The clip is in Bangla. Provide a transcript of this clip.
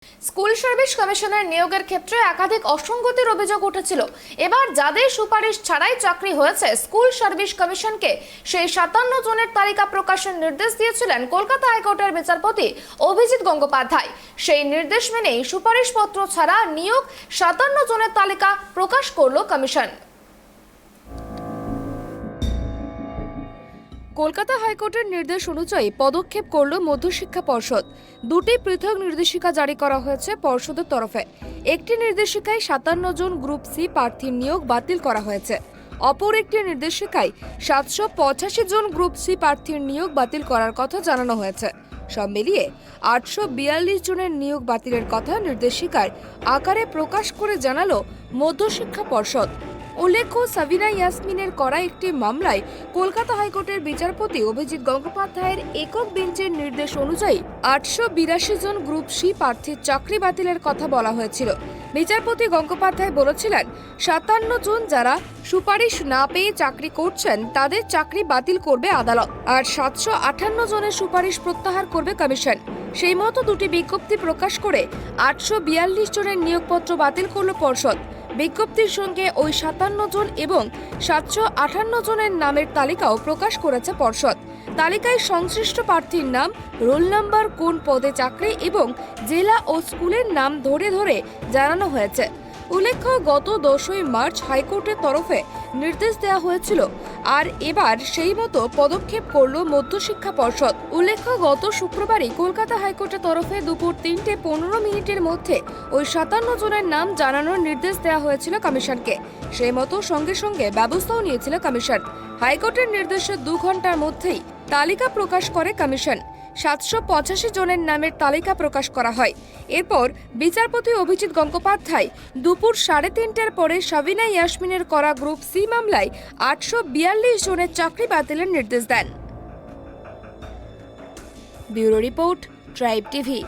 স্কুল সার্ভিস কমিশনের নিয়োগের ক্ষেত্রে একাধিক অসঙ্গতির অভিযোগ উঠেছিল। এবার যাদের সুপারিশ ছাড়াই চাকরি হয়েছে, স্কুল সার্ভিস কমিশনকে সেই 57 জনের তালিকা প্রকাশের নির্দেশ দিয়েছিলেন কলকাতা হাইকোর্টের বিচারপতি অভিজিৎ গঙ্গোপাধ্যায়। সেই নির্দেশ মেনেই সুপারিশপত্র ছাড়া নিয়োগ 57 জনের তালিকা প্রকাশ করল কমিশন। কলকাতা হাইকোর্টের নির্দেশ অনুযায়ী পদক্ষেপ করল মধ্যশিক্ষা পর্ষদ। দুটি পৃথক নির্দেশিকা জারি করা হয়েছে পর্ষদের তরফে। একটি নির্দেশিকায় 57 জন গ্রুপ সি প্রার্থীর নিয়োগ বাতিল করা হয়েছে। অপর একটি নির্দেশিকায় 785 জন গ্রুপ সি প্রার্থীর নিয়োগ বাতিল করার কথা জানানো হয়েছে। সব মিলিয়ে 842 জনের নিয়োগ বাতিলের কথা নির্দেশিকার আকারে প্রকাশ করে জানালো মধ্যশিক্ষা পর্ষদ। উল্লেখ্য, সাবিনা ইয়াসমিনের করা একটি মামলায় কলকাতা হাইকোর্টের বিচারপতি অভিজিৎ গঙ্গোপাধ্যায়ের একক বেঞ্চের নির্দেশ অনুযায়ী 882 জন গ্রুপ সি প্রার্থীর চাকরি বাতিলের কথা বলা হয়েছিল। বিচারপতি গঙ্গোপাধ্যায় বলেছিলেন, 57 জন যারা সুপারিশ না পেয়ে চাকরি করছেন তাদের চাকরি বাতিল করবে আদালত, আর 758 জনের সুপারিশ প্রত্যাহার করবে কমিশন। সেই মতো দুটি বিজ্ঞপ্তি প্রকাশ করে 842 জনের নিয়োগপত্র বাতিল করল পর্ষদ। বিজ্ঞপ্তির সঙ্গে ওই 57 জন এবং 758 জনের নামের তালিকাও প্রকাশ করেছে পর্ষদ। তালিকায় সংশ্লিষ্ট প্রার্থীর নাম, রোল নাম্বার, কোন পদে চাকরি এবং জেলা ও স্কুলের নাম ধরে ধরে জানানো হয়েছে। উল্লেখ্য, গত 10ই মার্চ হাইকোর্টের তরফে নির্দেশ দেওয়া হয়েছিল, আর এবার সেই মতো পদক্ষেপ করল মধ্যশিক্ষা পর্ষদ। উল্লেখ্য, গত শুক্রবারই কলকাতা হাইকোর্টের তরফে দুপুর 3:15 মধ্যে ওই 57 জনের নাম জানানোর নির্দেশ দেওয়া হয়েছিল কমিশনকে। সেই মতো সঙ্গে সঙ্গে ব্যবস্থাও নিয়েছিল কমিশন। হাইকোর্টের নির্দেশের 2 ঘন্টার মধ্যেই তালিকা প্রকাশ করে কমিশন। 785 জনের নামের তালিকা প্রকাশ করা হয়। এরপর বিচারপতি অভিজিৎ গঙ্গোপাধ্যায় দুপুর 3:30টার পরে সাবিনা ইয়াসমিনের করা গ্রুপ সি মামলায় 842 জনের চাকরি বাতিলের নির্দেশ দেন। Bureau report, tribe TV.